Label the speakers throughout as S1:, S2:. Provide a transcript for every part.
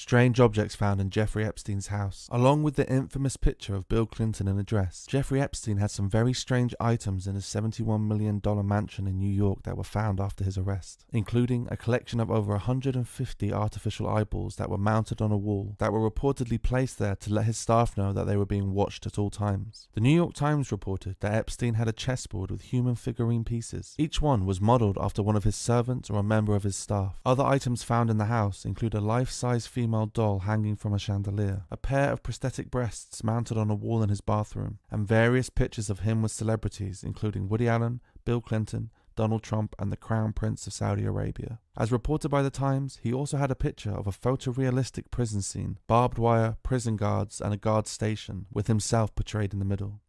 S1: strange objects found in Jeffrey Epstein's house. Along with the infamous picture of Bill Clinton in a dress, Jeffrey Epstein had some very strange items in his $71 million mansion in New York that were found after his arrest, including a collection of over 150 artificial eyeballs that were mounted on a wall that were reportedly placed there to let his staff know that they were being watched at all times. The New York Times reported that Epstein had a chessboard with human figurine pieces. Each one was modeled after one of his servants or a member of his staff. Other items found in the house include a life-size female doll hanging from a chandelier, a pair of prosthetic breasts mounted on a wall in his bathroom, and various pictures of him with celebrities including Woody Allen, Bill Clinton, Donald Trump, and the Crown Prince of Saudi Arabia. As reported by the Times, he also had a picture of a photorealistic prison scene, barbed wire, prison guards, and a guard station, with himself portrayed in the middle.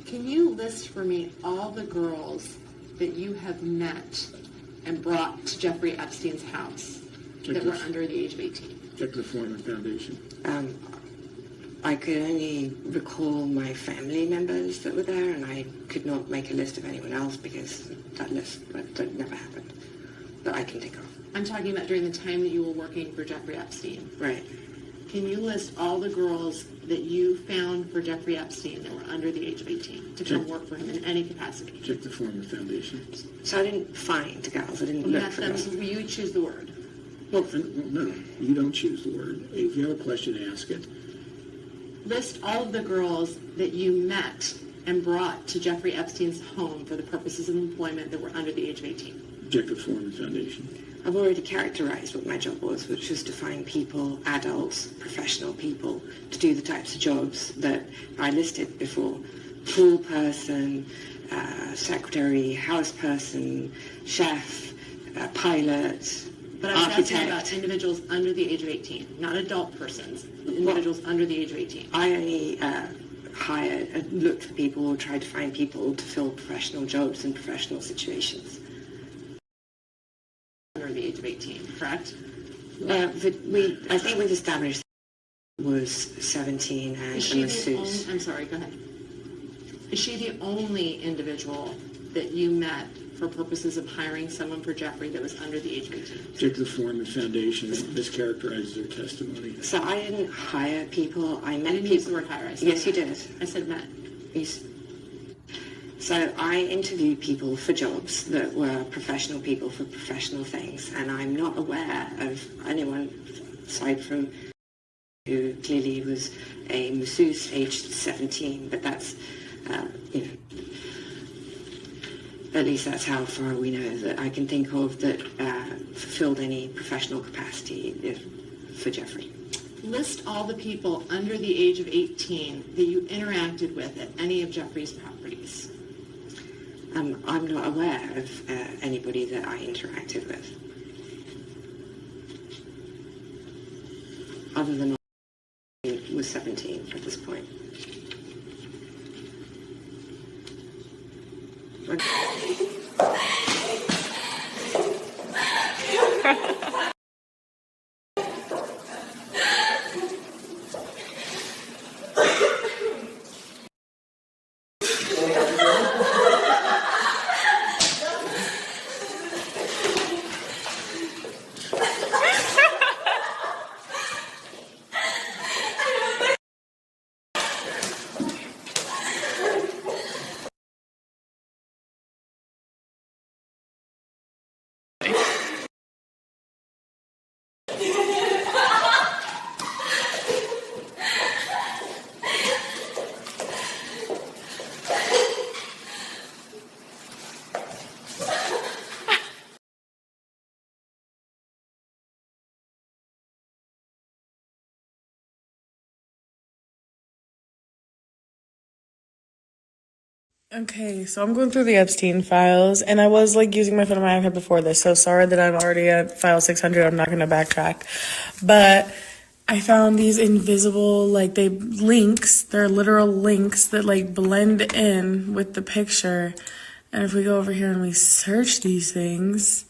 S2: Can you list for me all the girls that you have met and brought to Jeffrey Epstein's house that were under the age of 18?
S3: Check the Foreman Foundation.
S4: I could only recall my family members that were there, and I could not make a list of anyone else because that never happened that I can think of.
S2: I'm talking about during the time that you were working for Jeffrey Epstein.
S4: Right.
S2: Can you list all the girls that you found for Jeffrey Epstein that were under the age of 18 to come work for him in any capacity?
S3: Check the Foreman Foundation.
S4: So I didn't find girls. I didn't look for girls.
S2: You choose the word.
S3: Well, no, you don't choose the word. If you have a question, ask it.
S2: List all of the girls that you met and brought to Jeffrey Epstein's home for the purposes of employment that were under the age of 18.
S3: Check the Foreman Foundation.
S4: I've already characterized what my job was, which was to find people, adults, professional people, to do the types of jobs that I listed before. Pool person, secretary, house person, chef, pilot,
S2: But I was
S4: architect.
S2: asking about individuals under the age of 18, not adult persons, individuals under the age of 18.
S4: I only looked for people or tried to find people to fill professional jobs in professional situations.
S2: Under the age of 18, correct?
S4: I think we've established was 17 and
S2: Is she
S4: a masseuse.
S2: I'm sorry, go ahead. Is she the only individual that you met for purposes of hiring someone for Jeffrey that was under the age of 18?
S3: Check the Foreman Foundation. It mischaracterizes their testimony.
S4: So I didn't hire people. I met
S2: I didn't
S4: people.
S2: use the word hire. I said
S4: Yes, you
S2: met.
S4: did.
S2: I said met.
S4: So I interviewed people for jobs that were professional people for professional things, and I'm not aware of anyone aside from who clearly was a masseuse aged 17, but that's, at least that's how far we know that I can think of that fulfilled any professional capacity for Jeffrey.
S2: List all the people under the age of 18 that you interacted with at any of Jeffrey's properties.
S4: I'm not aware of anybody that I interacted with, other than I was 17 at this point.
S5: Okay, so I'm going through the Epstein files, and I was using my phone on my iPad before this, so sorry that I'm already at file 600. I'm not going to backtrack, but I found these invisible they're literal links that blend in with the picture. And if we go over here and we search these things,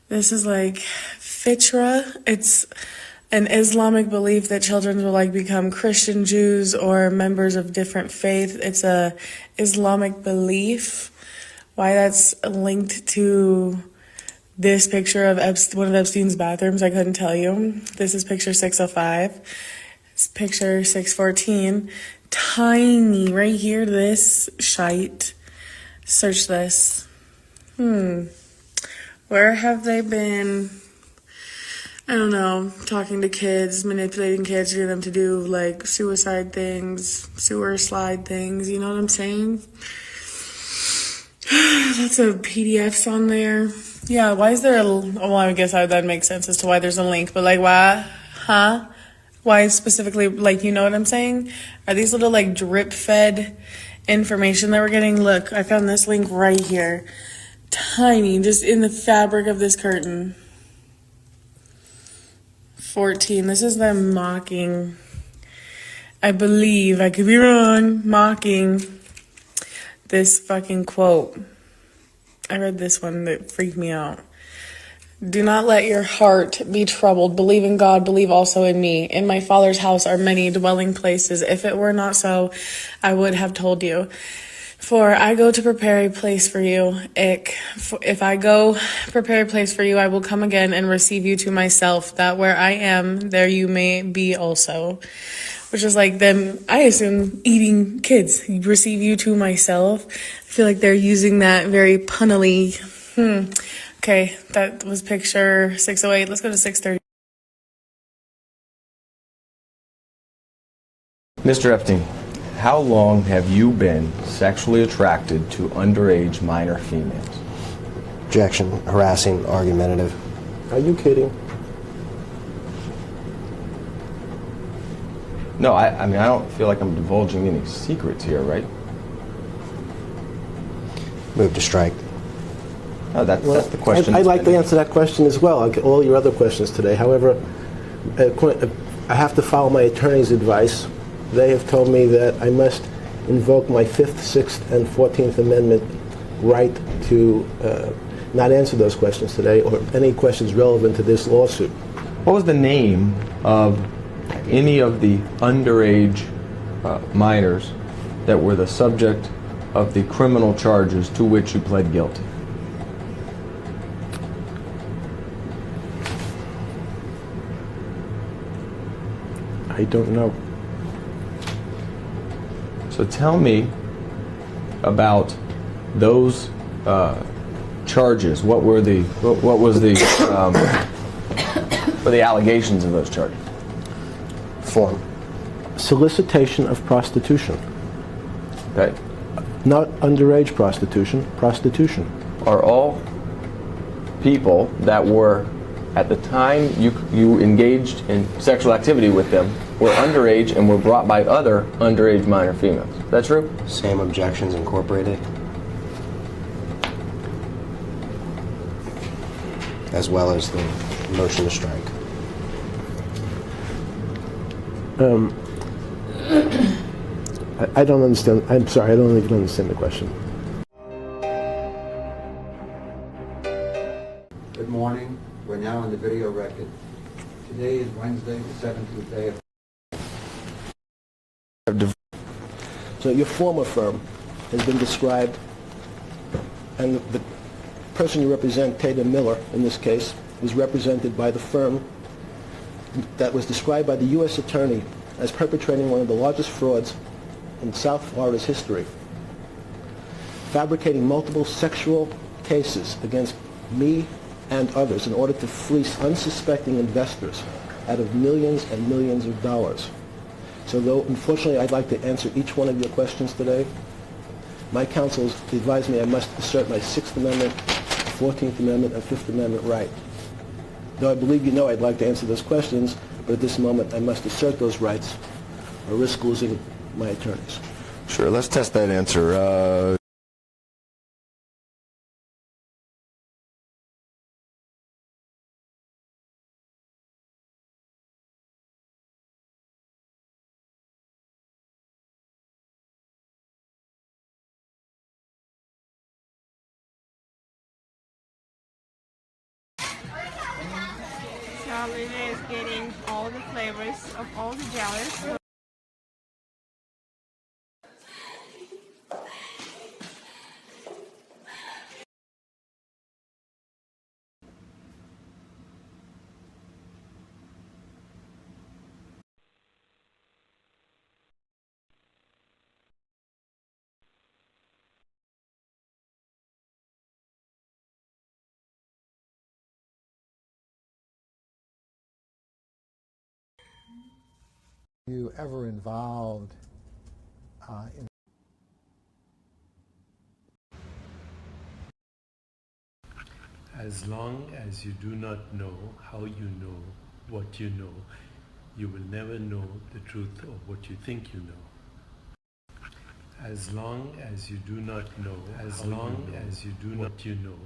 S5: this is fitra. It's an Islamic belief that children will become Christian, Jews, or members of different faith. It's a Islamic belief. Why that's linked to this picture of one of Epstein's bathrooms, I couldn't tell you. This is picture 605. It's picture 614. Tiny right here, this shite. Search this. Where have they been? I don't know, talking to kids, manipulating kids, getting them to do suicide things, sewer slide things, you know what I'm saying? Lots of PDFs on there. Yeah, why is there well, I guess that makes sense as to why there's a link, but why? Huh? Why specifically, you know what I'm saying? Are these little drip fed information that we're getting? Look, I found this link right here. Tiny, just in the fabric of this curtain. 14. This is them mocking. I believe, I could be wrong, mocking this fucking quote. I read this one that freaked me out. Do not let your heart be troubled. Believe in God, believe also in me. In my Father's house are many dwelling places. If it were not so, I would have told you. For I go to prepare a place for you. If I go prepare a place for you, I will come again and receive you to myself, that where I am, there you may be also. Which is like them, I assume, eating kids. Receive you to myself. I feel like they're using that very punnily. Okay, that was picture 608. Let's go to 630.
S6: Mr. Epstein, how long have you been sexually attracted to underage minor females?
S7: Objection, harassing, argumentative.
S8: Are you kidding?
S6: No, I mean, I don't feel like I'm divulging any secrets here, right?
S7: Move to strike.
S6: No, that's the question.
S8: I'd like to answer that question as well, like all your other questions today. However, I have to follow my attorney's advice. They have told me that I must invoke my 5th, 6th, and 14th Amendment right to not answer those questions today or any questions relevant to this lawsuit.
S6: What was the name of any of the underage minors that were the subject of the criminal charges to which you pled guilty?
S8: I don't know.
S6: So tell me about those charges. What was the allegations of those charges?
S7: Form.
S8: Solicitation of prostitution.
S6: Okay.
S8: Not underage prostitution, prostitution.
S6: Are all people that were, at the time you engaged in sexual activity with them, were underage and were brought by other underage minor females? Is that true?
S7: Same objections incorporated. As well as the motion to strike.
S8: I don't understand. I'm sorry, I don't even understand the question.
S9: Good morning. We're now on the video record. Today is Wednesday, the 17th day of...
S8: So your former firm has been described, and the person you represent, Tatum Miller, in this case, was represented by the firm that was described by the U.S. Attorney as perpetrating one of the largest frauds in South Florida's history, fabricating multiple sexual cases against me and others in order to fleece unsuspecting investors out of millions and millions of dollars. So though, unfortunately, I'd like to answer each one of your questions today, my counsel advised me I must assert my 6th Amendment, 14th Amendment, and 5th Amendment right. Though I believe you know I'd like to answer those questions, but at this moment I must assert those rights or risk losing my attorneys.
S10: Sure, let's test that answer.
S11: Charlene is getting all the flavors of all the jellies.
S9: You ever involved in...
S12: As long as you do not know how you know what you know, you will never know the truth of what you think you know. As long as you do not know, as long as you do not you know.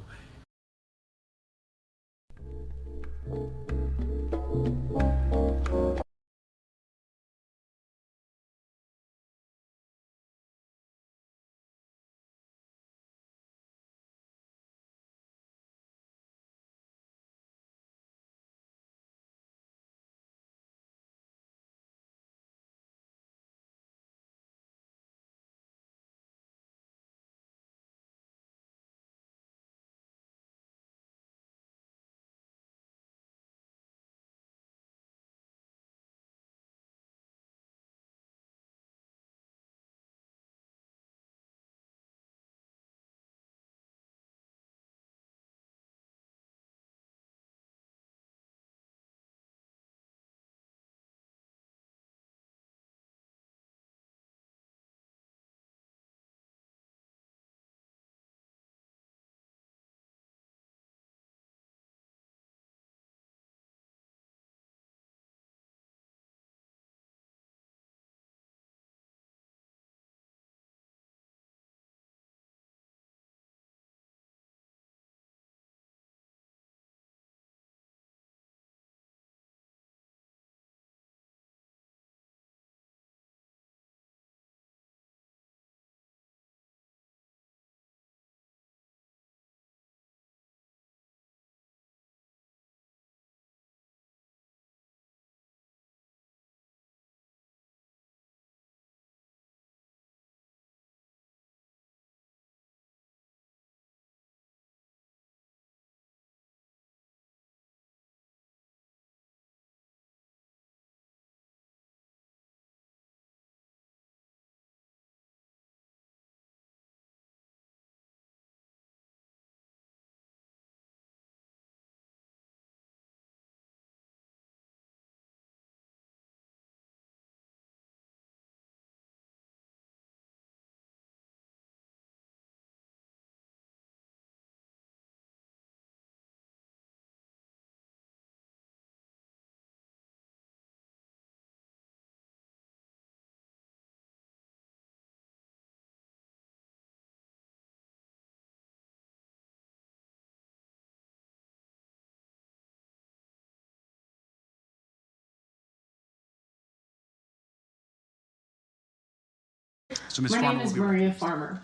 S13: So, Ms.
S14: My
S13: Farmer
S14: name is
S13: will be
S14: Maria Farmer.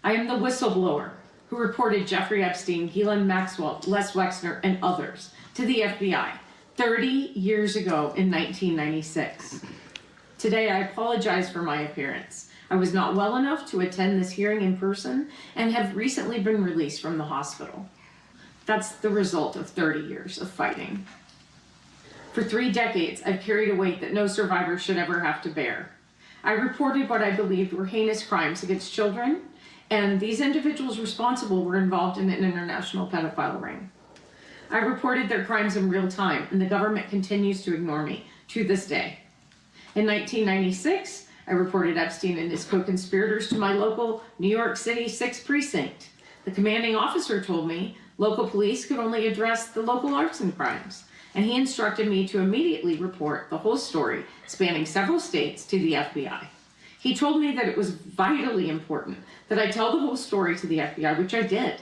S14: I am the whistleblower who reported Jeffrey Epstein, Ghislaine Maxwell, Les Wexner, and others to the FBI 30 years ago in 1996. Today, I apologize for my appearance. I was not well enough to attend this hearing in person and have recently been released from the hospital. That's the result of 30 years of fighting. For 3 decades, I've carried a weight that no survivor should ever have to bear. I reported what I believed were heinous crimes against children, and these individuals responsible were involved in an international pedophile ring. I reported their crimes in real time, and the government continues to ignore me to this day. In 1996, I reported Epstein and his co-conspirators to my local New York City 6th Precinct. The commanding officer told me local police could only address the local arson crimes, and he instructed me to immediately report the whole story, spanning several states, to the FBI. He told me that it was vitally important that I tell the whole story to the FBI, which I did.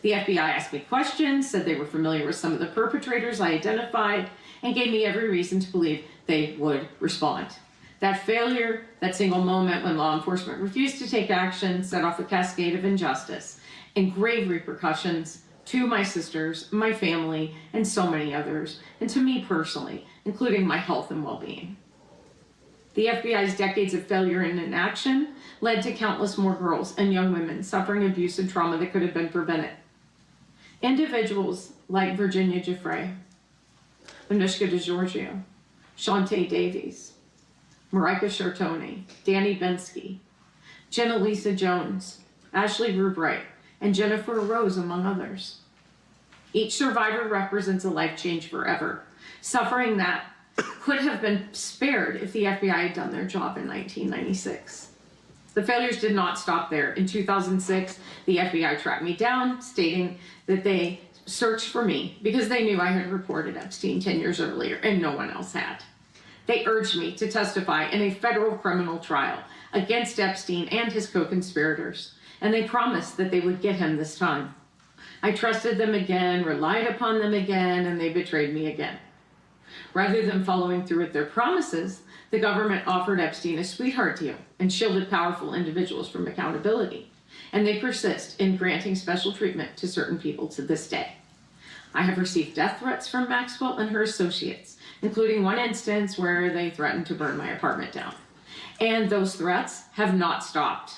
S14: The FBI asked me questions, said they were familiar with some of the perpetrators I identified, and gave me every reason to believe they would respond. That failure, that single moment when law enforcement refused to take action, set off a cascade of injustice and grave repercussions to my sisters, my family, and so many others, and to me personally, including my health and well-being. The FBI's decades of failure and inaction led to countless more girls and young women suffering abuse and trauma that could have been prevented. Individuals like Virginia Giuffre, Anushka DeGiorgio, Shantae Davies, Marika Chartoni, Danny Bensky, Jenna Lisa Jones, Ashley Rubright, and Jennifer Rose, among others. Each survivor represents a life changed forever, suffering that could have been spared if the FBI had done their job in 1996. The failures did not stop there. In 2006, the FBI tracked me down, stating that they searched for me because they knew I had reported Epstein 10 years earlier and no one else had. They urged me to testify in a federal criminal trial against Epstein and his co-conspirators, and they promised that they would get him this time. I trusted them again, relied upon them again, and they betrayed me again. Rather than following through with their promises, the government offered Epstein a sweetheart deal and shielded powerful individuals from accountability, and they persist in granting special treatment to certain people to this day. I have received death threats from Maxwell and her associates, including one instance where they threatened to burn my apartment down. And those threats have not stopped.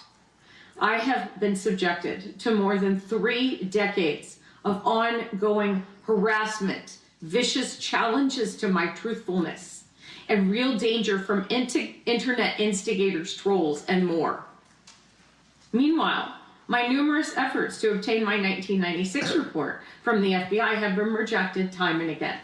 S14: I have been subjected to more than 3 decades of ongoing harassment, vicious challenges to my truthfulness, and real danger from internet instigators, trolls, and more. Meanwhile, my numerous efforts to obtain my 1996 report from the FBI have been rejected time and again.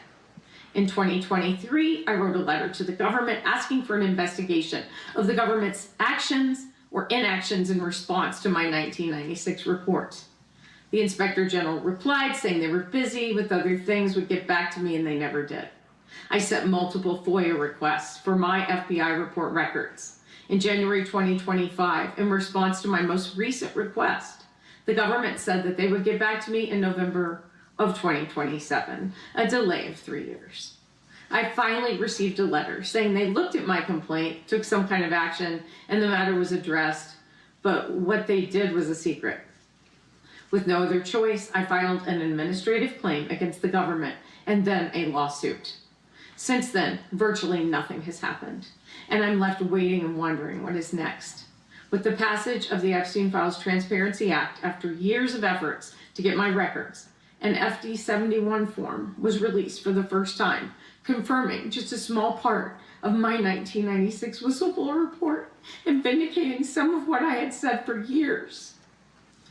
S14: In 2023, I wrote a letter to the government asking for an investigation of the government's actions or inactions in response to my 1996 report. The Inspector General replied saying they were busy with other things, would get back to me, and they never did. I sent multiple FOIA requests for my FBI report records. In January 2025, in response to my most recent request, the government said that they would get back to me in November of 2027, a delay of 3 years. I finally received a letter saying they looked at my complaint, took some kind of action, and the matter was addressed, but what they did was a secret. With no other choice, I filed an administrative claim against the government and then a lawsuit. Since then, virtually nothing has happened, and I'm left waiting and wondering what is next. With the passage of the Epstein Files Transparency Act, after years of efforts to get my records, an FD-71 form was released for the first time, confirming just a small part of my 1996 whistleblower report and vindicating some of what I had said for years.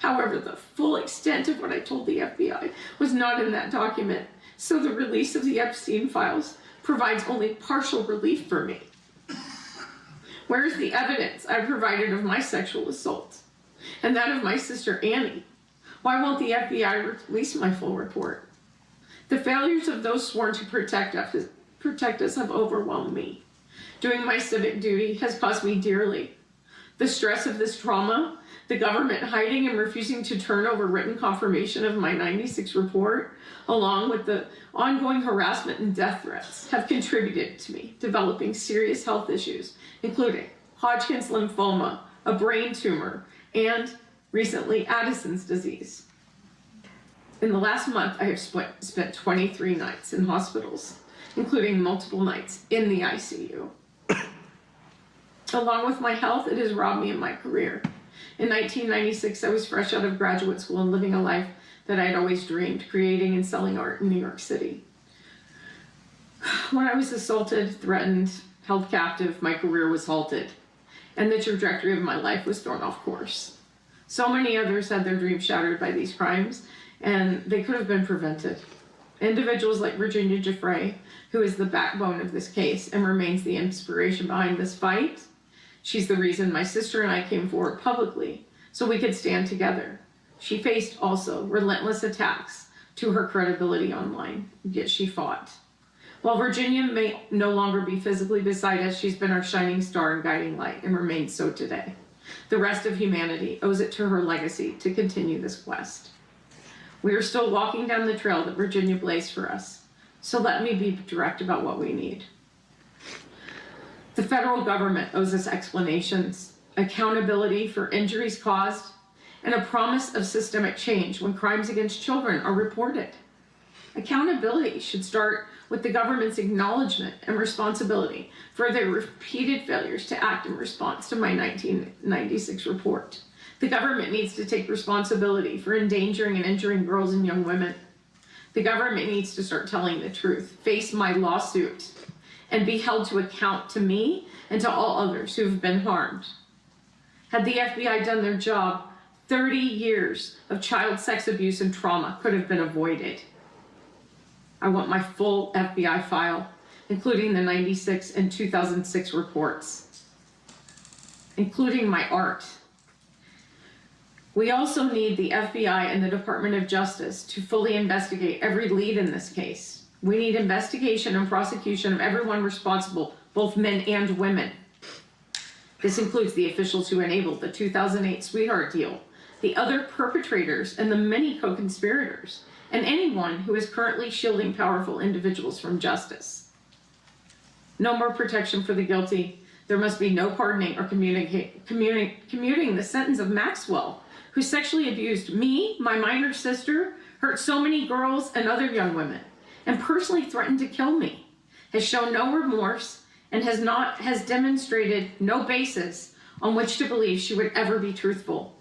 S14: However, the full extent of what I told the FBI was not in that document, so the release of the Epstein files provides only partial relief for me. Where is the evidence I provided of my sexual assault and that of my sister Annie? Why won't the FBI release my full report? The failures of those sworn to protect us have overwhelmed me. Doing my civic duty has cost me dearly. The stress of this trauma, the government hiding and refusing to turn over written confirmation of my 96 report, along with the ongoing harassment and death threats, have contributed to me developing serious health issues, including Hodgkin's lymphoma, a brain tumor, and recently Addison's disease. In the last month, I have spent 23 nights in hospitals, including multiple nights in the ICU. Along with my health, it has robbed me of my career. In 1996, I was fresh out of graduate school and living a life that I had always dreamed, creating and selling art in New York City. When I was assaulted, threatened, held captive, my career was halted, and the trajectory of my life was thrown off course. So many others had their dreams shattered by these crimes, and they could have been prevented. Individuals like Virginia Jeffrey, who is the backbone of this case and remains the inspiration behind this fight, she's the reason my sister and I came forward publicly so we could stand together. She faced also relentless attacks to her credibility online, yet she fought. While Virginia may no longer be physically beside us, she's been our shining star and guiding light and remains so today. The rest of humanity owes it to her legacy to continue this quest. We are still walking down the trail that Virginia blazed for us, so let me be direct about what we need. The federal government owes us explanations, accountability for injuries caused, and a promise of systemic change when crimes against children are reported. Accountability should start with the government's acknowledgement and responsibility for their repeated failures to act in response to my 1996 report. The government needs to take responsibility for endangering and injuring girls and young women. The government needs to start telling the truth, face my lawsuit, and be held to account to me and to all others who have been harmed. Had the FBI done their job, 30 years of child sex abuse and trauma could have been avoided. I want my full FBI file, including the 96 and 2006 reports, including my art. We also need the FBI and the Department of Justice to fully investigate every lead in this case. We need investigation and prosecution of everyone responsible, both men and women. This includes the officials who enabled the 2008 Sweetheart Deal, the other perpetrators and the many co-conspirators, and anyone who is currently shielding powerful individuals from justice. No more protection for the guilty. There must be no pardoning or commuting the sentence of Maxwell, who sexually abused me, my minor sister, hurt so many girls and other young women, and personally threatened to kill me, has shown no remorse, and has demonstrated no basis on which to believe she would ever be truthful.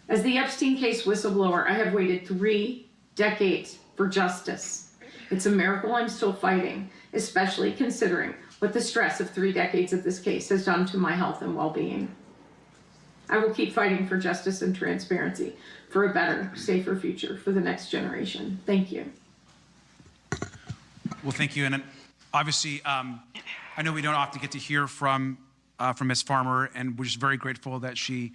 S14: As the Epstein case whistleblower, I have waited 3 decades for justice. It's a miracle I'm still fighting, especially considering what the stress of 3 decades of this case has done to my health and well-being. I will keep fighting for justice and transparency, for a better, safer future for the next generation. Thank you.
S13: Well, thank you. And obviously, I know we don't often get to hear from Ms. Farmer, and we're just very grateful that she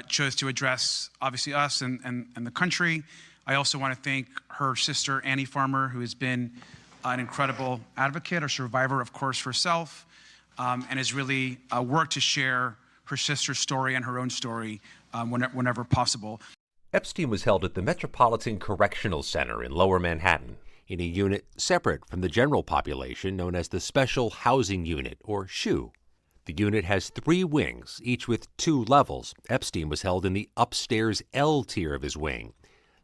S13: chose to address, obviously, us and the country. I also want to thank her sister, Annie Farmer, who has been an incredible advocate, a survivor, of course, herself, and has really worked to share her sister's story and her own story whenever possible.
S15: Epstein was held at the Metropolitan Correctional Center in Lower Manhattan, in a unit separate from the general population known as the Special Housing Unit, or SHU. The unit has 3 wings, each with 2 levels. Epstein was held in the upstairs L tier of his wing.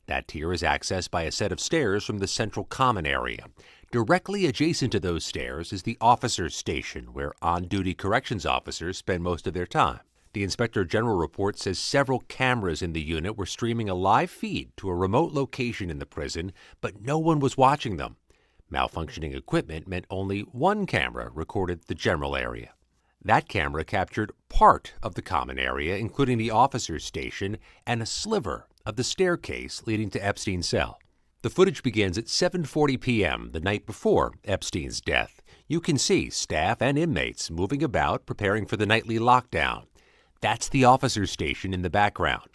S15: That tier is accessed by a set of stairs from the central common area. Directly adjacent to those stairs is the officers' station, where on-duty corrections officers spend most of their time. The Inspector General report says several cameras in the unit were streaming a live feed to a remote location in the prison, but no one was watching them. Malfunctioning equipment meant only one camera recorded the general area. That camera captured part of the common area, including the officers' station and a sliver of the staircase leading to Epstein's cell. The footage begins at 7:40 p.m. the night before Epstein's death. You can see staff and inmates moving about, preparing for the nightly lockdown. That's the officers' station in the background.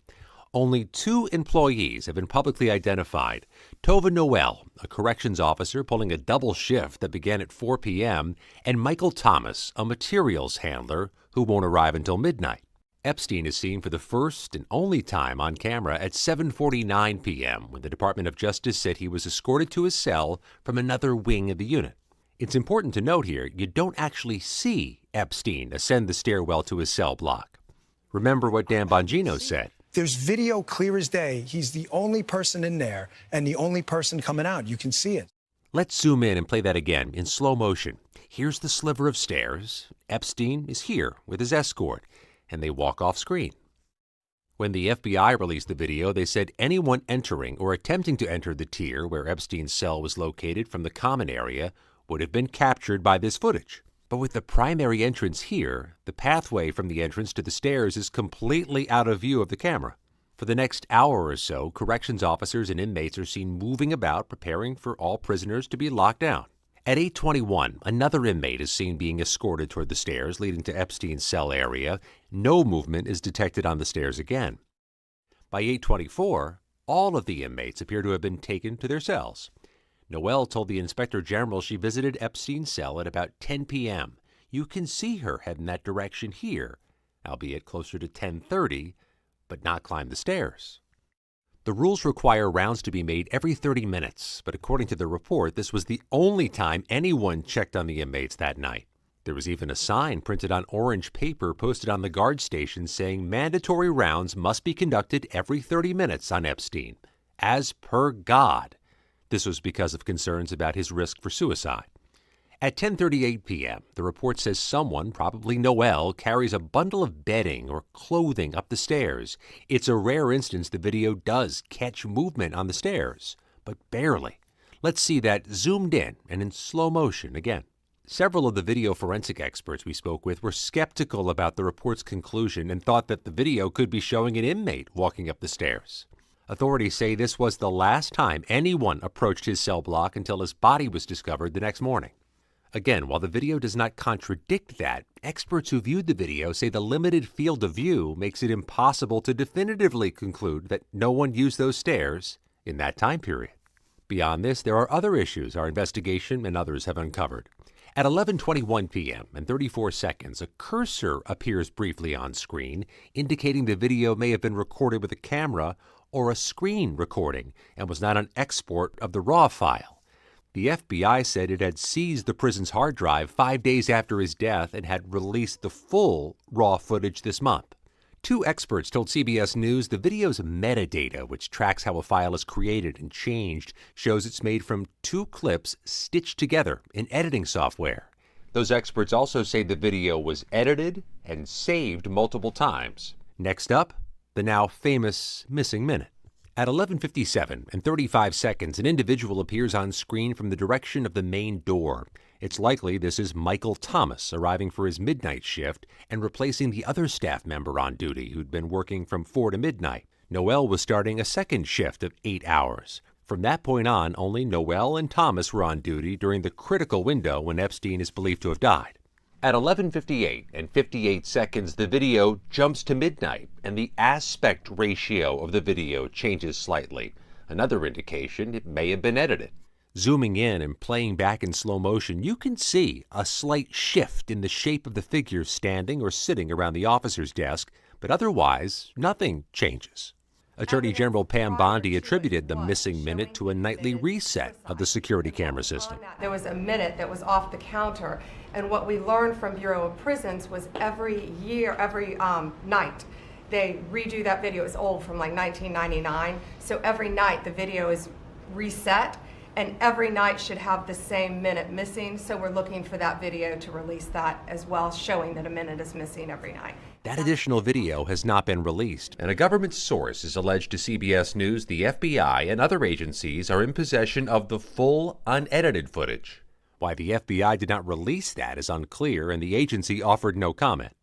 S15: Only 2 employees have been publicly identified. Tova Noel, a corrections officer pulling a double shift that began at 4 p.m., and Michael Thomas, a materials handler who won't arrive until midnight. Epstein is seen for the first and only time on camera at 7:49 p.m. when the Department of Justice said he was escorted to his cell from another wing of the unit. It's important to note here, you don't actually see Epstein ascend the stairwell to his cell block. Remember what Dan Bongino said.
S16: There's video clear as day. He's the only person in there and the only person coming out. You can see it.
S15: Let's zoom in and play that again in slow motion. Here's the sliver of stairs. Epstein is here with his escort, and they walk off screen. When the FBI released the video, they said anyone entering or attempting to enter the tier where Epstein's cell was located from the common area would have been captured by this footage. But with the primary entrance here, the pathway from the entrance to the stairs is completely out of view of the camera. For the next hour or so, corrections officers and inmates are seen moving about, preparing for all prisoners to be locked down. At 8:21, another inmate is seen being escorted toward the stairs leading to Epstein's cell area. No movement is detected on the stairs again. By 8:24, all of the inmates appear to have been taken to their cells. Noelle told the Inspector General she visited Epstein's cell at about 10 p.m. You can see her head in that direction here, albeit closer to 10:30, but not climb the stairs. The rules require rounds to be made every 30 minutes, but according to the report, this was the only time anyone checked on the inmates that night. There was even a sign printed on orange paper posted on the guard station saying mandatory rounds must be conducted every 30 minutes on Epstein, as per God. This was because of concerns about his risk for suicide. At 10:38 p.m., the report says someone, probably Noelle, carries a bundle of bedding or clothing up the stairs. It's a rare instance the video does catch movement on the stairs, but barely. Let's see that zoomed in and in slow motion again. Several of the video forensic experts we spoke with were skeptical about the report's conclusion and thought that the video could be showing an inmate walking up the stairs. Authorities say this was the last time anyone approached his cell block until his body was discovered the next morning. Again, while the video does not contradict that, experts who viewed the video say the limited field of view makes it impossible to definitively conclude that no one used those stairs in that time period. Beyond this, there are other issues our investigation and others have uncovered. At 11:21 p.m. and 34 seconds, a cursor appears briefly on screen, indicating the video may have been recorded with a camera or a screen recording and was not an export of the RAW file. The FBI said it had seized the prison's hard drive 5 days after his death and had released the full RAW footage this month. Two experts told CBS News the video's metadata, which tracks how a file is created and changed, shows it's made from 2 clips stitched together in editing software. Those experts also say the video was edited and saved multiple times. Next up, the now famous missing minute. At 11:57 and 35 seconds, an individual appears on screen from the direction of the main door. It's likely this is Michael Thomas arriving for his midnight shift and replacing the other staff member on duty who'd been working from 4 to midnight. Noelle was starting a second shift of 8 hours. From that point on, only Noelle and Thomas were on duty during the critical window when Epstein is believed to have died. At 11:58 and 58 seconds, the video jumps to midnight, and the aspect ratio of the video changes slightly, another indication it may have been edited. Zooming in and playing back in slow motion, you can see a slight shift in the shape of the figure standing or sitting around the officer's desk, but otherwise, nothing changes. Attorney General Pam Bondi attributed the missing minute to a nightly reset of the security camera system.
S17: There was a minute that was off the counter, and what we learned from Bureau of Prisons was every night, they redo that video. It's old, from like 1999, so every night the video is reset, and every night should have the same minute missing, so we're looking for that video to release that as well, showing that a minute is missing every night.
S15: That additional video has not been released, and a government source has alleged to CBS News the FBI and other agencies are in possession of the full, unedited footage. Why the FBI did not release that is unclear, and the agency offered no comment.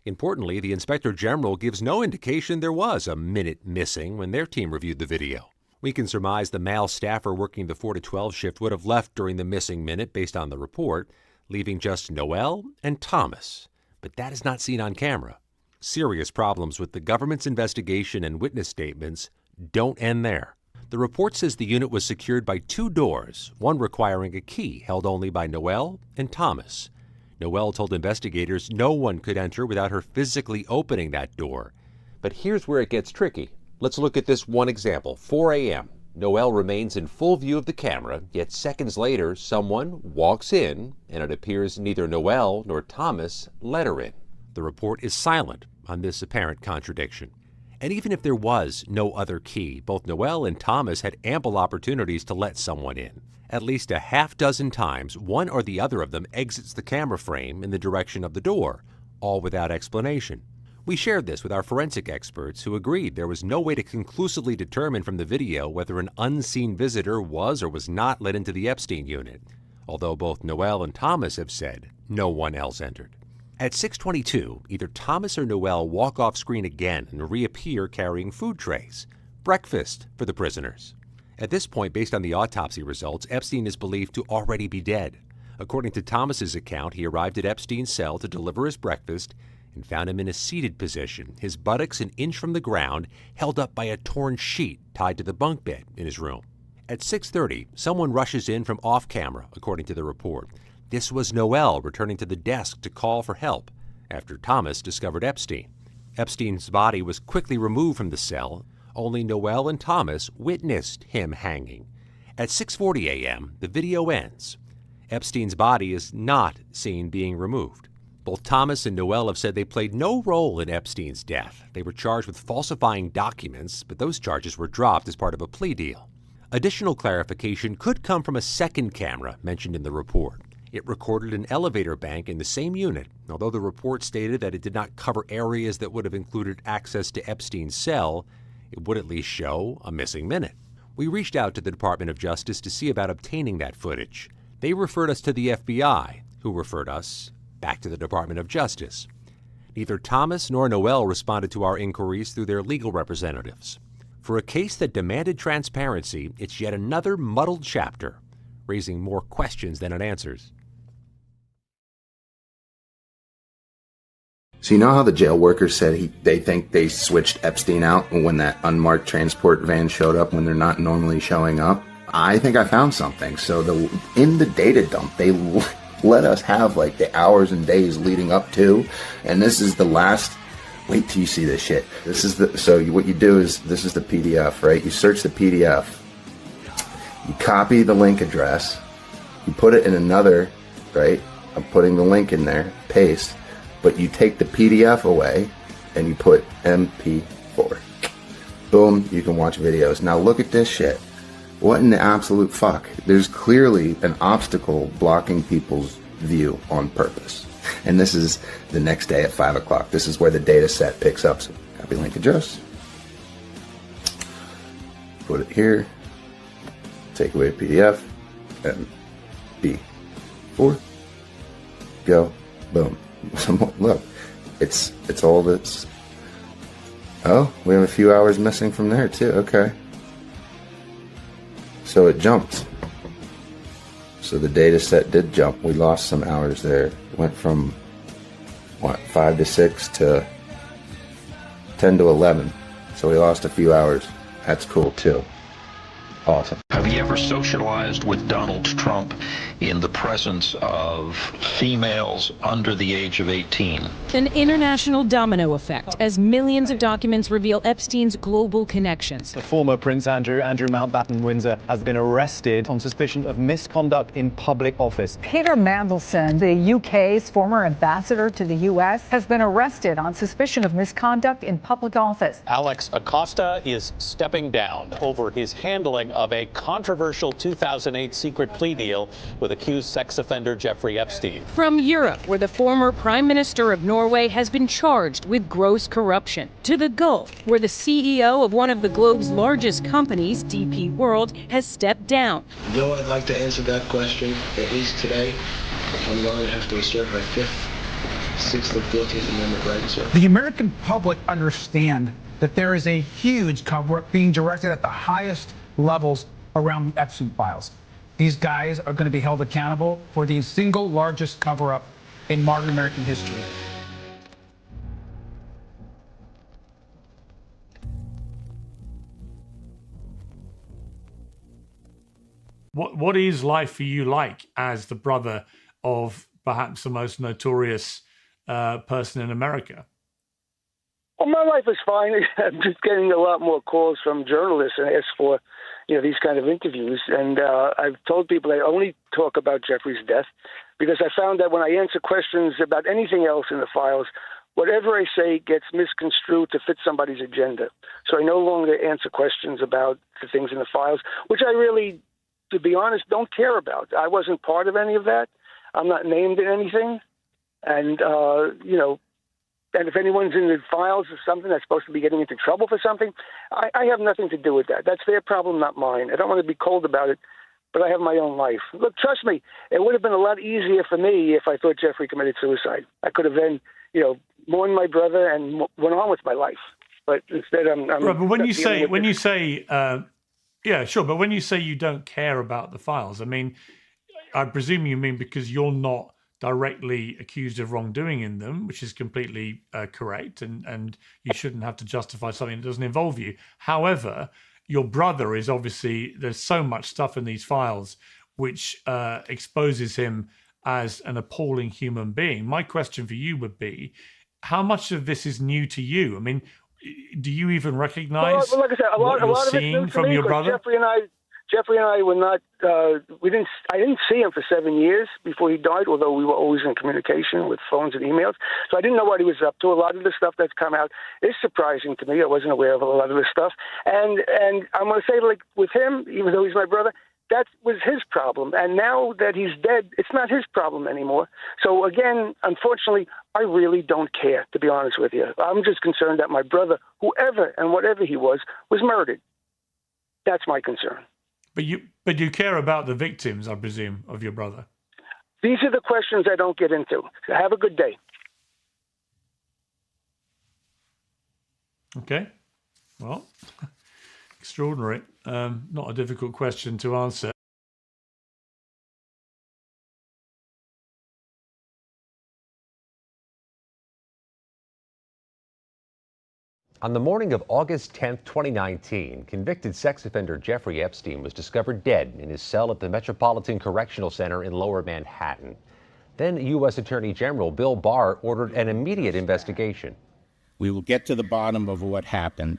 S15: Importantly, the Inspector General gives no indication there was a minute missing when their team reviewed the video. We can surmise the male staffer working the 4 to 12 shift would have left during the missing minute based on the report, leaving just Noelle and Thomas. But that is not seen on camera. Serious problems with the government's investigation and witness statements don't end there. The report says the unit was secured by 2 doors, one requiring a key held only by Noelle and Thomas. Noelle told investigators no one could enter without her physically opening that door. But here's where it gets tricky. Let's look at this one example. 4 a.m. Noelle remains in full view of the camera, yet seconds later someone walks in, and it appears neither Noelle nor Thomas let her in. The report is silent, on this apparent contradiction. And even if there was no other key, both Noel and Thomas had ample opportunities to let someone in. At least a half dozen times, one or the other of them exits the camera frame in the direction of the door, all without explanation. We shared this with our forensic experts, who agreed there was no way to conclusively determine from the video whether an unseen visitor was or was not let into the Epstein unit, although both Noel and Thomas have said no one else entered. At 6:22, either Thomas or Noel walk off screen again and reappear carrying food trays, breakfast for the prisoners. At this point, based on the autopsy results, Epstein is believed to already be dead. According to Thomas's account, he arrived at Epstein's cell to deliver his breakfast and found him in a seated position, his buttocks an inch from the ground, held up by a torn sheet tied to the bunk bed in his room. At 6:30, someone rushes in from off camera, according to the report. This was Noel returning to the desk to call for help after Thomas discovered Epstein. Epstein's body was quickly removed from the cell. Only Noel and Thomas witnessed him hanging. At 6:40 a.m., the video ends. Epstein's body is not seen being removed. Both Thomas and Noel have said they played no role in Epstein's death. They were charged with falsifying documents, but those charges were dropped as part of a plea deal. Additional clarification could come from a second camera mentioned in the report. It recorded an elevator bank in the same unit, although the report stated that it did not cover areas that would have included access to Epstein's cell. It would at least show a missing minute. We reached out to the Department of Justice to see about obtaining that footage. They referred us to the FBI, who referred us back to the Department of Justice. Neither Thomas nor Noel responded to our inquiries through their legal representatives. For a case that demanded transparency, it's yet another muddled chapter, raising more questions than it answers.
S18: So you know how the jail workers said they think they switched Epstein out when that unmarked transport van showed up when they're not normally showing up? I think I found something. So in the data dump, they let us have like the hours and days leading up to, and this is the last. Wait till you see this shit. What you do is, this is the PDF, right? You search the PDF, you copy the link address, you put it in another, right? I'm putting the link in there, paste. But you take the PDF away and you put MP4. Boom, you can watch videos. Now look at this shit. What in the absolute fuck? There's clearly an obstacle blocking people's view on purpose. And this is the next day at 5 o'clock. This is where the data set picks up. So copy link address. Put it here. Take away PDF. MP4. Go. Boom. Look, it's all this. Oh, we have a few hours missing from there too. Okay, so it jumped. So the data set did jump. We lost some hours there. It went from 5 to 6 to 10 to 11. So we lost a few hours. That's cool too. Awesome.
S19: Have you ever socialized with Donald Trump in the presence of females under the age of 18?
S20: An international domino effect as millions of documents reveal Epstein's global connections.
S21: The former Prince Andrew Mountbatten Windsor, has been arrested on suspicion of misconduct in public office.
S22: Peter Mandelson, the UK's former ambassador to the US, has been arrested on suspicion of misconduct in public office.
S23: Alex Acosta is stepping down over his handling of a controversial 2008 secret plea deal with accused sex offender Jeffrey Epstein.
S20: From Europe, where the former Prime Minister of Norway has been charged with gross corruption, to the Gulf, where the CEO of one of the globe's largest companies, DP World, has stepped down.
S24: Though I'd like to answer that question, at least today, I'm going to have to assert my 5th, 6th, and 14th Amendment rights.
S25: The American public understand that there is a huge cover-up being directed at the highest levels around the Epstein files. These guys are going to be held accountable for the single largest cover-up in modern American history.
S26: What is life for you like as the brother of perhaps the most notorious person in America?
S27: Well, my life is fine. I'm just getting a lot more calls from journalists and ask for, these kind of interviews. And I've told people I only talk about Jeffrey's death because I found that when I answer questions about anything else in the files, whatever I say gets misconstrued to fit somebody's agenda. So I no longer answer questions about the things in the files, which I really, to be honest, don't care about. I wasn't part of any of that. I'm not named in anything. And, and if anyone's in the files or something that's supposed to be getting into trouble for something, I have nothing to do with that. That's their problem, not mine. I don't want to be cold about it, but I have my own life. Look, trust me, it would have been a lot easier for me if I thought Jeffrey committed suicide. I could have then, mourned my brother and went on with my life. But instead, I'm
S26: right, but when you say, yeah, sure. But when you say you don't care about the files, I mean, I presume you mean because you're not directly accused of wrongdoing in them, which is completely correct, and you shouldn't have to justify something that doesn't involve you. However, your brother is obviously, there's so much stuff in these files which exposes him as an appalling human being. My question for you would be, how much of this is new to you? I mean, do you even recognize
S27: like I said, a lot
S26: what
S27: of
S26: you're
S27: it's new
S26: seeing
S27: to
S26: from
S27: me,
S26: your
S27: 'cause
S26: brother?
S27: Jeffrey and I were not. I didn't see him for 7 years before he died. Although we were always in communication with phones and emails, so I didn't know what he was up to. A lot of the stuff that's come out is surprising to me. I wasn't aware of a lot of this stuff, and I'm going to say, like with him, even though he's my brother, that was his problem. And now that he's dead, it's not his problem anymore. So again, unfortunately, I really don't care, to be honest with you. I'm just concerned that my brother, whoever and whatever he was murdered. That's my concern.
S26: But you care about the victims, I presume, of your brother.
S27: These are the questions I don't get into. Have a good day.
S26: Okay. Well, extraordinary. Not a difficult question to answer.
S15: On the morning of August 10, 2019, convicted sex offender Jeffrey Epstein was discovered dead in his cell at the Metropolitan Correctional Center in Lower Manhattan. Then U.S. Attorney General Bill Barr ordered an immediate investigation.
S1: We will get to the bottom of what happened,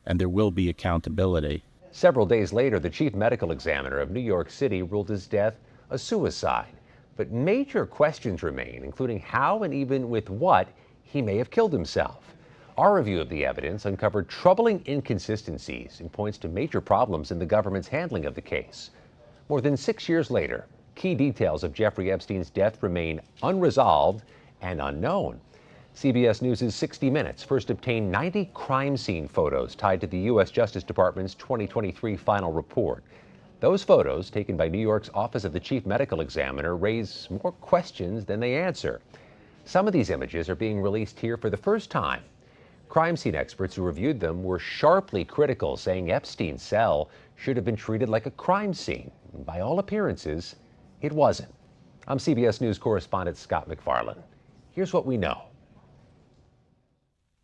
S1: and there will be accountability.
S15: Several days later, the chief medical examiner of New York City ruled his death a suicide. But major questions remain, including how and even with what he may have killed himself. Our review of the evidence uncovered troubling inconsistencies and points to major problems in the government's handling of the case. More than 6 years later, key details of Jeffrey Epstein's death remain unresolved and unknown. CBS News' 60 Minutes first obtained 90 crime scene photos tied to the U.S. Justice Department's 2023 final report. Those photos, taken by New York's Office of the Chief Medical Examiner, raise more questions than they answer. Some of these images are being released here for the first time. Crime scene experts who reviewed them were sharply critical, saying Epstein's cell should have been treated like a crime scene. And by all appearances, it wasn't. I'm CBS News correspondent Scott McFarland. Here's what we know.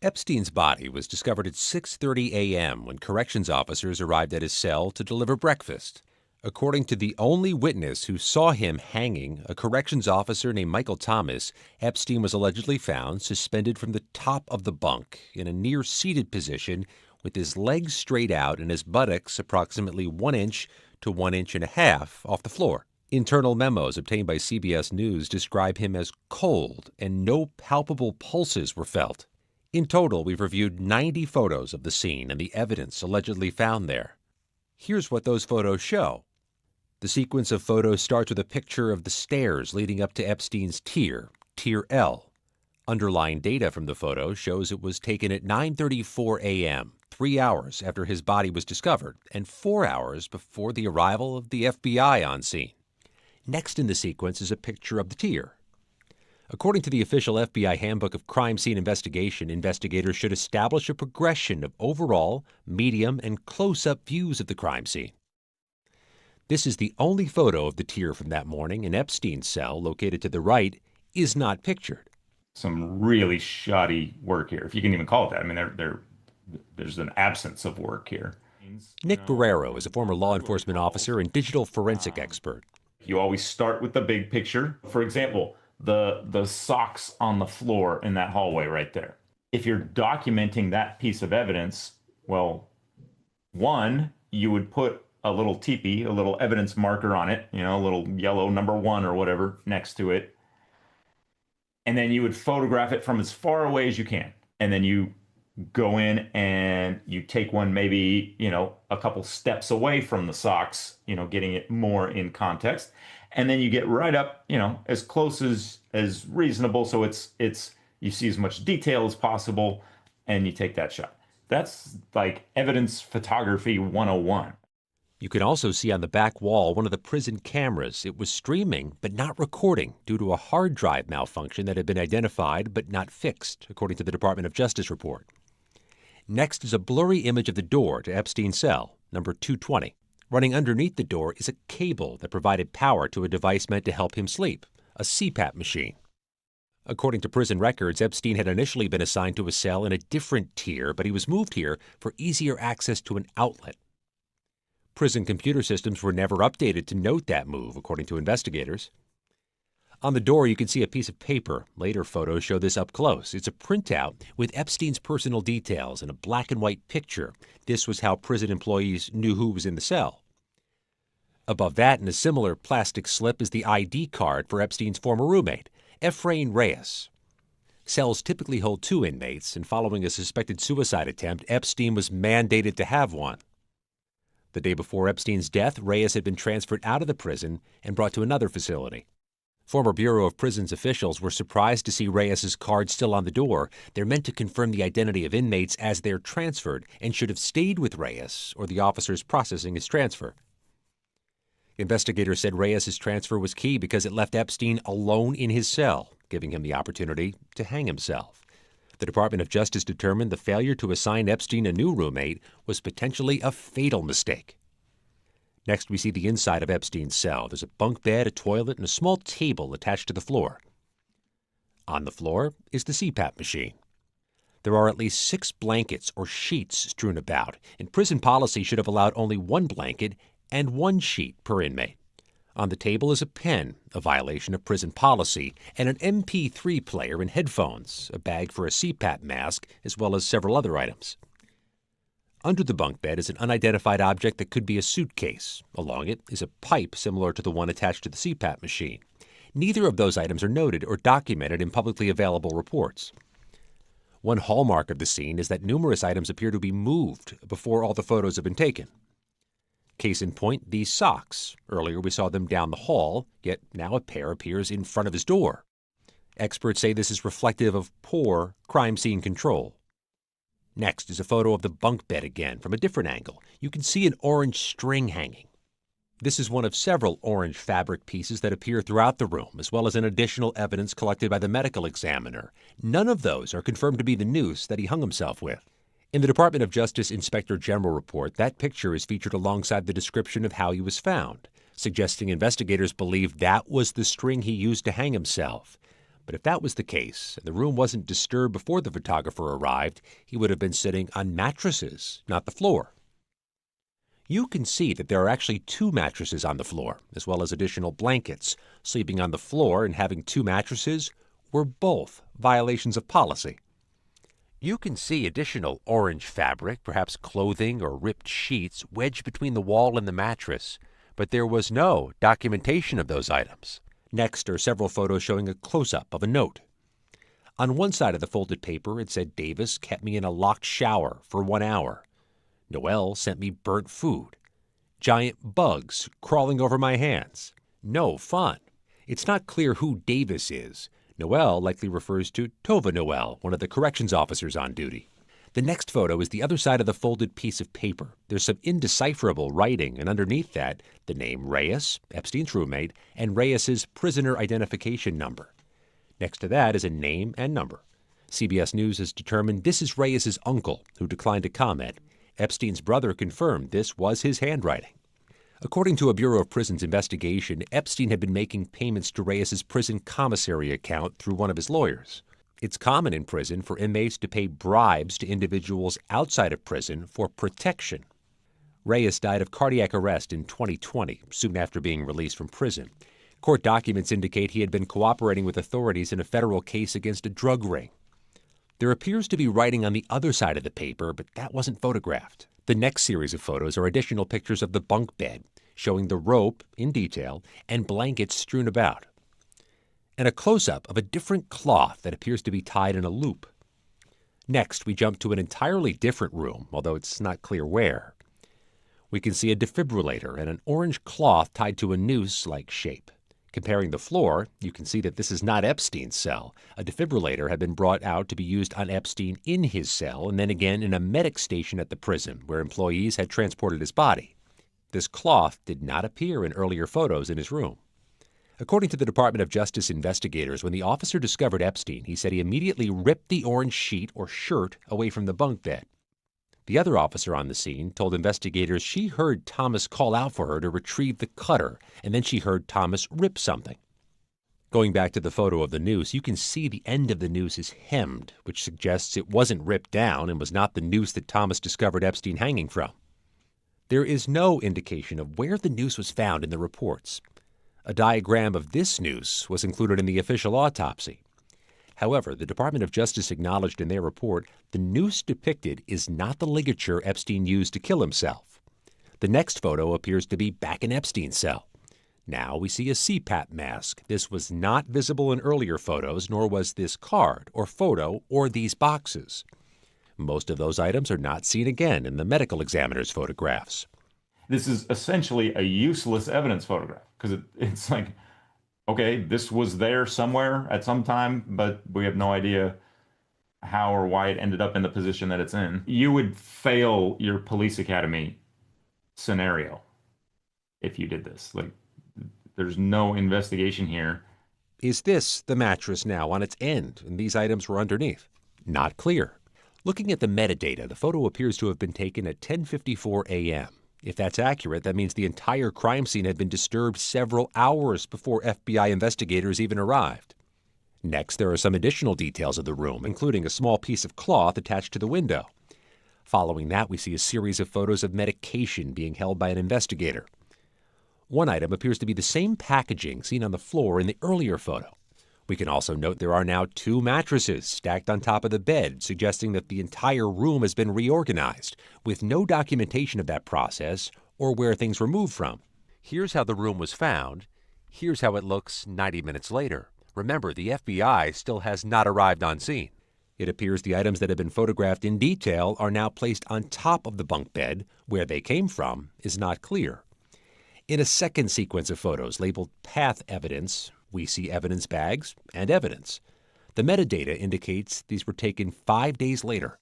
S15: Epstein's body was discovered at 6:30 a.m. when corrections officers arrived at his cell to deliver breakfast. According to the only witness who saw him hanging, a corrections officer named Michael Thomas, Epstein was allegedly found suspended from the top of the bunk in a near-seated position with his legs straight out and his buttocks approximately 1 inch to 1.5 inches off the floor. Internal memos obtained by CBS News describe him as cold and no palpable pulses were felt. In total, we've reviewed 90 photos of the scene and the evidence allegedly found there. Here's what those photos show. The sequence of photos starts with a picture of the stairs leading up to Epstein's tier, Tier L. Underlying data from the photo shows it was taken at 9:34 a.m., 3 hours after his body was discovered, and 4 hours before the arrival of the FBI on scene. Next in the sequence is a picture of the tier. According to the official FBI Handbook of Crime Scene Investigation, investigators should establish a progression of overall, medium, and close-up views of the crime scene. This is the only photo of the tier from that morning, and Epstein's cell, located to the right, is not pictured.
S2: Some really shoddy work here, if you can even call it that. I mean, there's an absence of work here.
S15: Nick Barrero is a former law enforcement officer and digital forensic expert.
S2: You always start with the big picture. For example, the socks on the floor in that hallway right there. If you're documenting that piece of evidence, well, one, you would put a little teepee, a little evidence marker on it, a little yellow number 1 or whatever next to it. and then you would photograph it from as far away as you can. And then you go in and you take one maybe, a couple steps away from the socks, getting it more in context. And then you get right up, as close as reasonable. So it's you see as much detail as possible and you take that shot. That's like evidence photography 101.
S15: You can also see on the back wall one of the prison cameras. It was streaming but not recording due to a hard drive malfunction that had been identified but not fixed, according to the Department of Justice report. Next is a blurry image of the door to Epstein's cell, number 220. Running underneath the door is a cable that provided power to a device meant to help him sleep, a CPAP machine. According to prison records, Epstein had initially been assigned to a cell in a different tier, but he was moved here for easier access to an outlet. Prison computer systems were never updated to note that move, according to investigators. On the door, you can see a piece of paper. Later photos show this up close. It's a printout with Epstein's personal details and a black and white picture. This was how prison employees knew who was in the cell. Above that, in a similar plastic slip, is the ID card for Epstein's former roommate, Efrain Reyes. Cells typically hold 2 inmates, and following a suspected suicide attempt, Epstein was mandated to have one. The day before Epstein's death, Reyes had been transferred out of the prison and brought to another facility. Former Bureau of Prisons officials were surprised to see Reyes's card still on the door. They're meant to confirm the identity of inmates as they're transferred and should have stayed with Reyes or the officers processing his transfer. Investigators said Reyes's transfer was key because it left Epstein alone in his cell, giving him the opportunity to hang himself. The Department of Justice determined the failure to assign Epstein a new roommate was potentially a fatal mistake. Next, we see the inside of Epstein's cell. There's a bunk bed, a toilet, and a small table attached to the floor. On the floor is the CPAP machine. There are at least 6 blankets or sheets strewn about, and prison policy should have allowed only 1 blanket and 1 sheet per inmate. On the table is a pen, a violation of prison policy, and an MP3 player and headphones, a bag for a CPAP mask, as well as several other items. Under the bunk bed is an unidentified object that could be a suitcase. Along it is a pipe similar to the one attached to the CPAP machine. Neither of those items are noted or documented in publicly available reports. One hallmark of the scene is that numerous items appear to be moved before all the photos have been taken. Case in point, these socks. Earlier we saw them down the hall, yet now a pair appears in front of his door. Experts say this is reflective of poor crime scene control. Next is a photo of the bunk bed again from a different angle. You can see an orange string hanging. This is one of several orange fabric pieces that appear throughout the room, as well as an additional evidence collected by the medical examiner. None of those are confirmed to be the noose that he hung himself with. In the Department of Justice Inspector General report, that picture is featured alongside the description of how he was found, suggesting investigators believe that was the string he used to hang himself. But if that was the case, and the room wasn't disturbed before the photographer arrived, he would have been sitting on mattresses, not the floor. You can see that there are actually 2 mattresses on the floor, as well as additional blankets. Sleeping on the floor and having 2 mattresses were both violations of policy. You can see additional orange fabric, perhaps clothing or ripped sheets, wedged between the wall and the mattress, but there was no documentation of those items. Next are several photos showing a close-up of a note. On one side of the folded paper, it said, "Davis kept me in a locked shower for 1 hour. Noel sent me burnt food. Giant bugs crawling over my hands. No fun." It's not clear who Davis is. Noel likely refers to Tova Noel, one of the corrections officers on duty. The next photo is the other side of the folded piece of paper. There's some indecipherable writing, and underneath that, the name Reyes, Epstein's roommate, and Reyes's prisoner identification number. Next to that is a name and number. CBS News has determined this is Reyes's uncle, who declined to comment. Epstein's brother confirmed this was his handwriting. According to a Bureau of Prisons investigation, Epstein had been making payments to Reyes's prison commissary account through one of his lawyers. It's common in prison for inmates to pay bribes to individuals outside of prison for protection. Reyes died of cardiac arrest in 2020, soon after being released from prison. Court documents indicate he had been cooperating with authorities in a federal case against a drug ring. There appears to be writing on the other side of the paper, but that wasn't photographed. The next series of photos are additional pictures of the bunk bed, showing the rope in detail and blankets strewn about. and a close-up of a different cloth that appears to be tied in a loop. Next, we jump to an entirely different room, although it's not clear where. We can see a defibrillator and an orange cloth tied to a noose-like shape. Comparing the floor, you can see that this is not Epstein's cell. A defibrillator had been brought out to be used on Epstein in his cell, and then again in a medic station at the prison, where employees had transported his body. This cloth did not appear in earlier photos in his room. According to the Department of Justice investigators, when the officer discovered Epstein, he said he immediately ripped the orange sheet or shirt away from the bunk bed. The other officer on the scene told investigators she heard Thomas call out for her to retrieve the cutter, and then she heard Thomas rip something. Going back to the photo of the noose, you can see the end of the noose is hemmed, which suggests it wasn't ripped down and was not the noose that Thomas discovered Epstein hanging from. There is no indication of where the noose was found in the reports. A diagram of this noose was included in the official autopsy. However, the Department of Justice acknowledged in their report the noose depicted is not the ligature Epstein used to kill himself. The next photo appears to be back in Epstein's cell. Now we see a CPAP mask. This was not visible in earlier photos, nor was this card or photo or these boxes. Most of those items are not seen again in the medical examiner's photographs.
S2: This is essentially a useless evidence photograph because it's like, okay, this was there somewhere at some time, but we have no idea how or why it ended up in the position that it's in. You would fail your police academy scenario if you did this. Like, there's no investigation here.
S15: Is this the mattress now on its end and these items were underneath? Not clear. Looking at the metadata, the photo appears to have been taken at 10:54 a.m. If that's accurate, that means the entire crime scene had been disturbed several hours before FBI investigators even arrived. Next, there are some additional details of the room, including a small piece of cloth attached to the window. Following that, we see a series of photos of medication being held by an investigator. One item appears to be the same packaging seen on the floor in the earlier photo. We can also note there are now 2 mattresses stacked on top of the bed, suggesting that the entire room has been reorganized, with no documentation of that process or where things were moved from. Here's how the room was found. Here's how it looks 90 minutes later. Remember, the FBI still has not arrived on scene. It appears the items that have been photographed in detail are now placed on top of the bunk bed. Where they came from is not clear. In a second sequence of photos labeled Path Evidence, we see evidence bags and evidence. The metadata indicates these were taken 5 days later.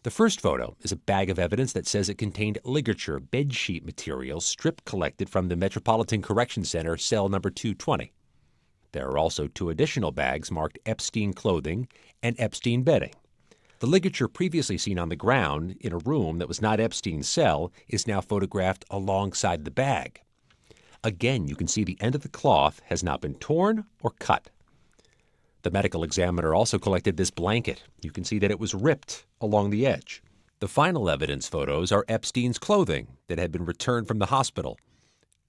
S15: The first photo is a bag of evidence that says it contained ligature bedsheet material strip collected from the Metropolitan Correction Center, cell number 220. There are also 2 additional bags marked Epstein clothing and Epstein bedding. The ligature previously seen on the ground in a room that was not Epstein's cell is now photographed alongside the bag. Again, you can see the end of the cloth has not been torn or cut. The medical examiner also collected this blanket. You can see that it was ripped along the edge. The final evidence photos are Epstein's clothing that had been returned from the hospital.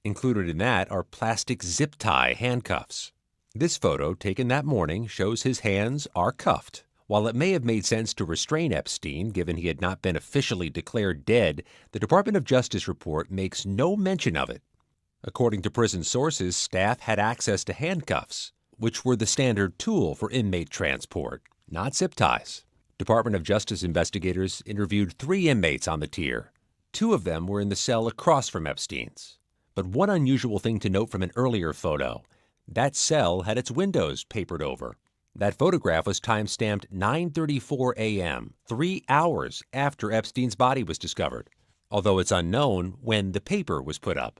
S15: Included in that are plastic zip tie handcuffs. This photo, taken that morning, shows his hands are cuffed. While it may have made sense to restrain Epstein, given he had not been officially declared dead, the Department of Justice report makes no mention of it. According to prison sources, staff had access to handcuffs, which were the standard tool for inmate transport, not zip ties. Department of Justice investigators interviewed 3 inmates on the tier. 2 of them were in the cell across from Epstein's. But one unusual thing to note from an earlier photo, that cell had its windows papered over. That photograph was time-stamped 9:34 a.m., 3 hours after Epstein's body was discovered, although it's unknown when the paper was put up.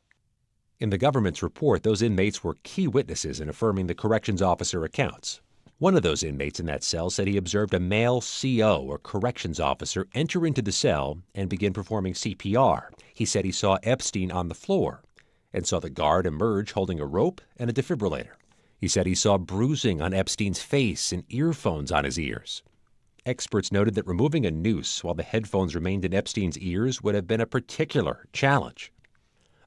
S15: In the government's report, those inmates were key witnesses in affirming the corrections officer accounts. One of those inmates in that cell said he observed a male CO, or corrections officer, enter into the cell and begin performing CPR. He said he saw Epstein on the floor and saw the guard emerge holding a rope and a defibrillator. He said he saw bruising on Epstein's face and earphones on his ears. Experts noted that removing a noose while the headphones remained in Epstein's ears would have been a particular challenge.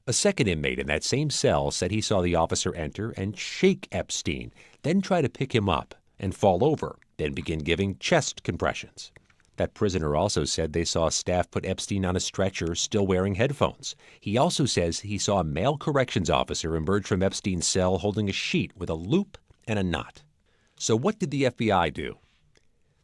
S15: A second inmate in that same cell said he saw the officer enter and shake Epstein, then try to pick him up and fall over, then begin giving chest compressions. That prisoner also said they saw staff put Epstein on a stretcher, still wearing headphones. He also says he saw a male corrections officer emerge from Epstein's cell holding a sheet with a loop and a knot. So what did the FBI do?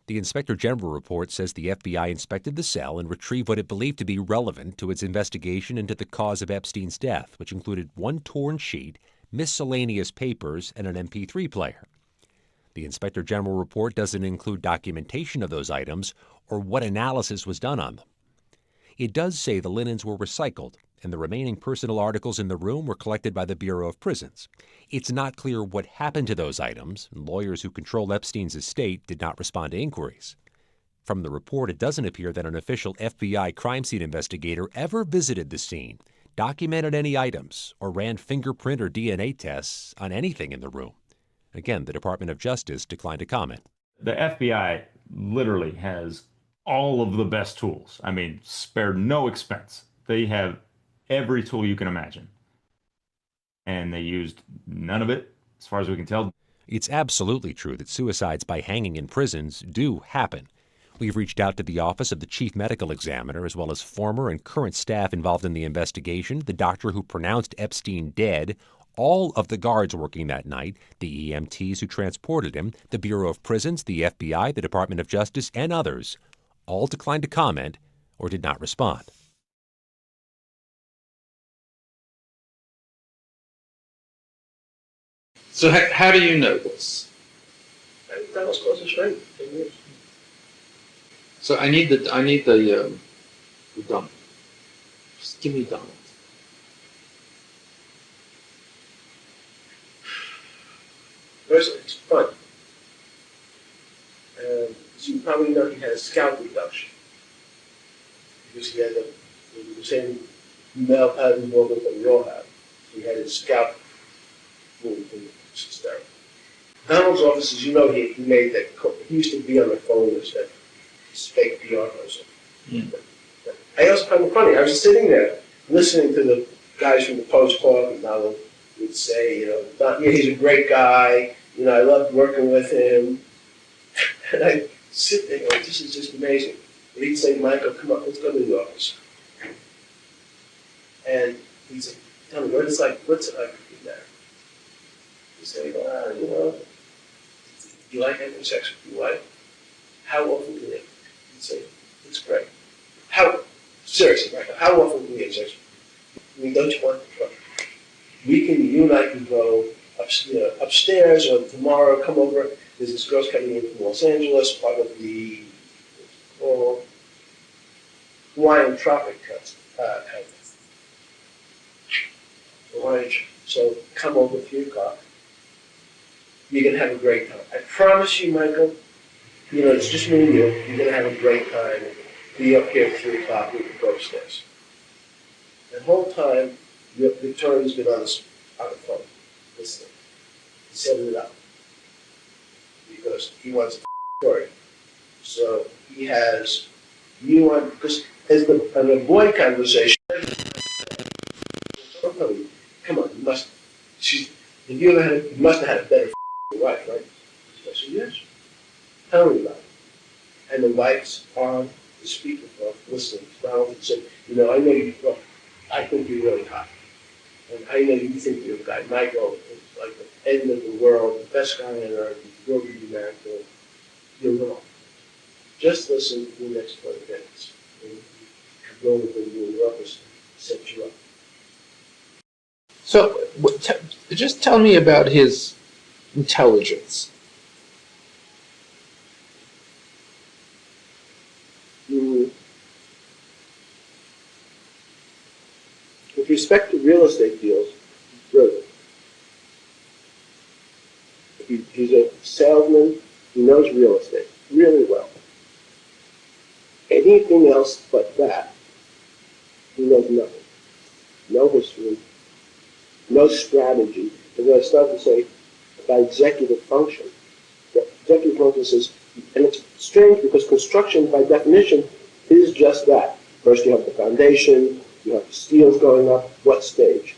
S15: The Inspector General report says the FBI inspected the cell and retrieved what it believed to be relevant to its investigation into the cause of Epstein's death, which included one torn sheet, miscellaneous papers, and an MP3 player. The Inspector General report doesn't include documentation of those items or what analysis was done on them. It does say the linens were recycled, and the remaining personal articles in the room were collected by the Bureau of Prisons. It's not clear what happened to those items, and lawyers who control Epstein's estate did not respond to inquiries. From the report, it doesn't appear that an official FBI crime scene investigator ever visited the scene, documented any items, or ran fingerprint or DNA tests on anything in the room. Again, the Department of Justice declined to comment.
S2: The FBI literally has all of the best tools. I mean, spared no expense. They have every tool you can imagine. And they used none of it, as far as we can tell.
S15: It's absolutely true that suicides by hanging in prisons do happen. We've reached out to the office of the chief medical examiner, as well as former and current staff involved in the investigation, the doctor who pronounced Epstein dead, all of the guards working that night, the EMTs who transported him, the Bureau of Prisons, the FBI, the Department of Justice, and others. All declined to comment or did not respond.
S3: So how do you know this?
S24: That was close to straight.
S3: So I need the Donald. Just give me Donald.
S24: First, it's fun. So you probably know he had a scalp reduction because he had the same male pattern movement that we all have. He had his scalp moved, which is terrible. Donald's office, as you know, he made that code. He used to be on the phone as that fake PR person. I also found it funny. I was sitting there listening to the guys from the Post talk, and Donald would say, yeah, he's a great guy. I loved working with him. And I sit there going, this is just amazing. And he'd say, Michael, come on, let's go to the office. And he'd say, tell me, what's it like in there? He'd say, do you like having sex with your wife? How often do you? He'd say, it's great. Seriously, Michael, how often do you have sex? Don't you want to try? You and I can go upstairs, or tomorrow come over. There's this girl's coming in from Los Angeles, part of the Hawaiian Tropic Conference. So come over 3 o'clock. You're going to have a great time. I promise you, Michael, it's just me and you. You're going to have a great time. Be up here at 3 o'clock. We can go upstairs. The whole time, Victoria's been on the phone listening. He's setting it up because he wants a story. So he has you on, because as the boy conversation, come on, you must have had a better wife, right? I said, yes. Tell me about it. And the wife's on the speakerphone listening to Donald and said, I think you're really hot. And I know you think you're a guy. Michael is like the end of the world, the best guy on earth. You'll be married to him. You're wrong. Just listen to the next 20 minutes. And go with the office set you up.
S3: So just tell me about his intelligence.
S24: With respect to real estate deals, he's brilliant. He's a salesman. He knows real estate really well. Anything else but that, he knows nothing. No history, no strategy. And I start to say about executive function. The executive function says, and it's strange because construction, by definition, is just that. First you have the foundation, you have the steels going up, what stage?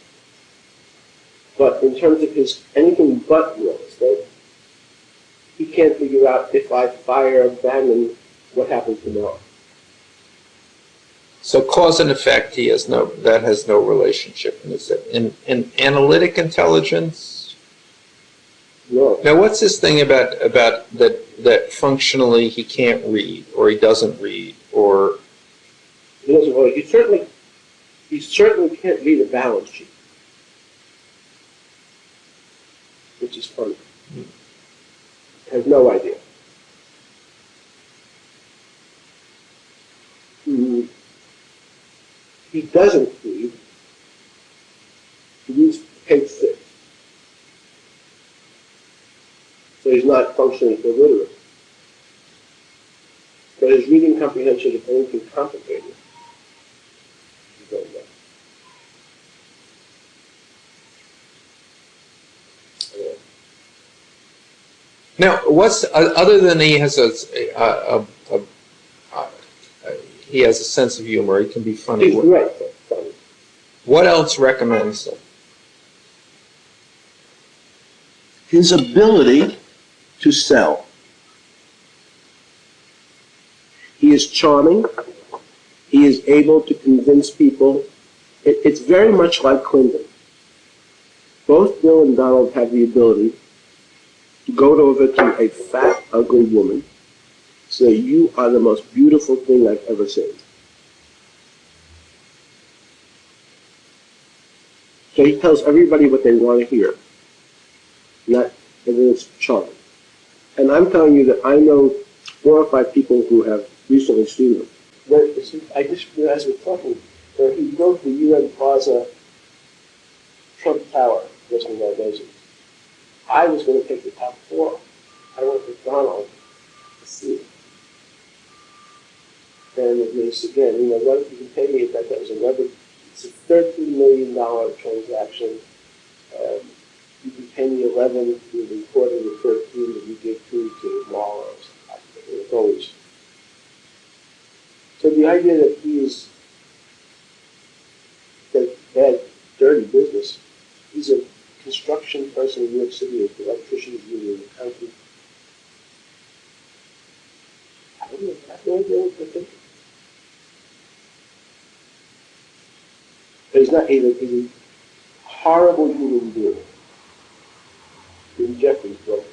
S24: But in terms of his anything but real estate, he can't figure out if I fire a Bannon, what happens tomorrow.
S3: So cause and effect, that has no relationship. In analytic intelligence,
S24: No.
S3: Now, what's this thing about that functionally he can't read, or he doesn't read, or
S24: He doesn't. Well, he certainly can't read a balance sheet, which is funny. Has no idea. He doesn't read. He reads page 6. So he's not functionally illiterate. But his reading comprehension of anything complicated, he don't know.
S3: now what's other than he has he has a sense of humor. He can be funny.
S24: He's great, funny.
S3: What else recommends him?
S24: His ability to sell. He is charming. He is able to convince people. It's very much like Clinton. Both Bill and Donald have the ability to go over to a fat, ugly woman, say, "You are the most beautiful thing I've ever seen." So he tells everybody what they want to hear. And then it's charming. And I'm telling you that I know 4 or 5 people who have recently seen him. I just realized we're talking, where he built the UN Plaza Trump Tower, listening to our visits. I was going to take the top 4. I went with Donald to see it. And it was, again, what if you can pay me if that was it's a $13 million transaction. You can pay me 11, you recorded the 13 that you give 2 to Marlowe. It's always. So the idea that he is that bad, dirty business, he's a construction person in New York City, an electrician's union in the county. I don't know, I have no idea what they're thinking. But he's a horrible human being. In Jeffrey's book,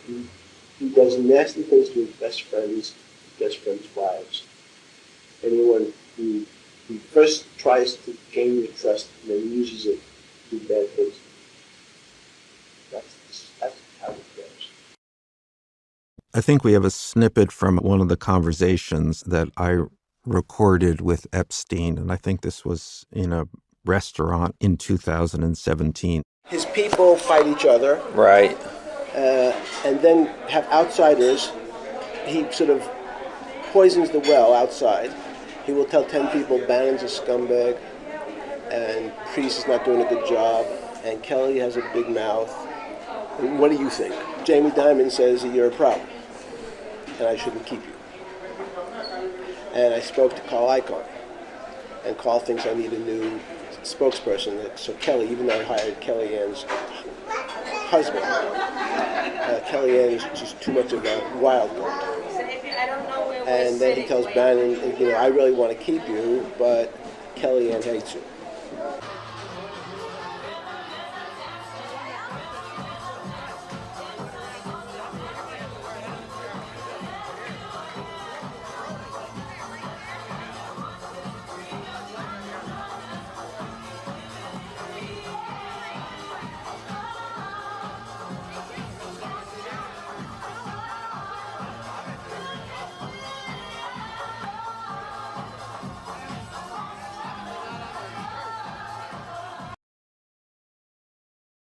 S24: he does nasty things to his best friends' wives. Anyone who first tries to gain your trust and then uses it to do bad things. That's how it goes.
S4: I think we have a snippet from one of the conversations that I recorded with Epstein, and I think this was in a restaurant in 2017.
S24: His people fight each other.
S4: Right.
S24: And then have outsiders. He sort of poisons the well outside. He will tell 10 people Bannon's a scumbag, and Priest is not doing a good job, and Kelly has a big mouth. And what do you think? Jamie Dimon says that you're a problem, and I shouldn't keep you. And I spoke to Carl Icahn, and Carl thinks I need a new spokesperson. So Kelly, even though I hired Kellyanne's husband, Kellyanne is just too much of a wild card. And then he tells Bannon, I really want to keep you, but Kellyanne hates you.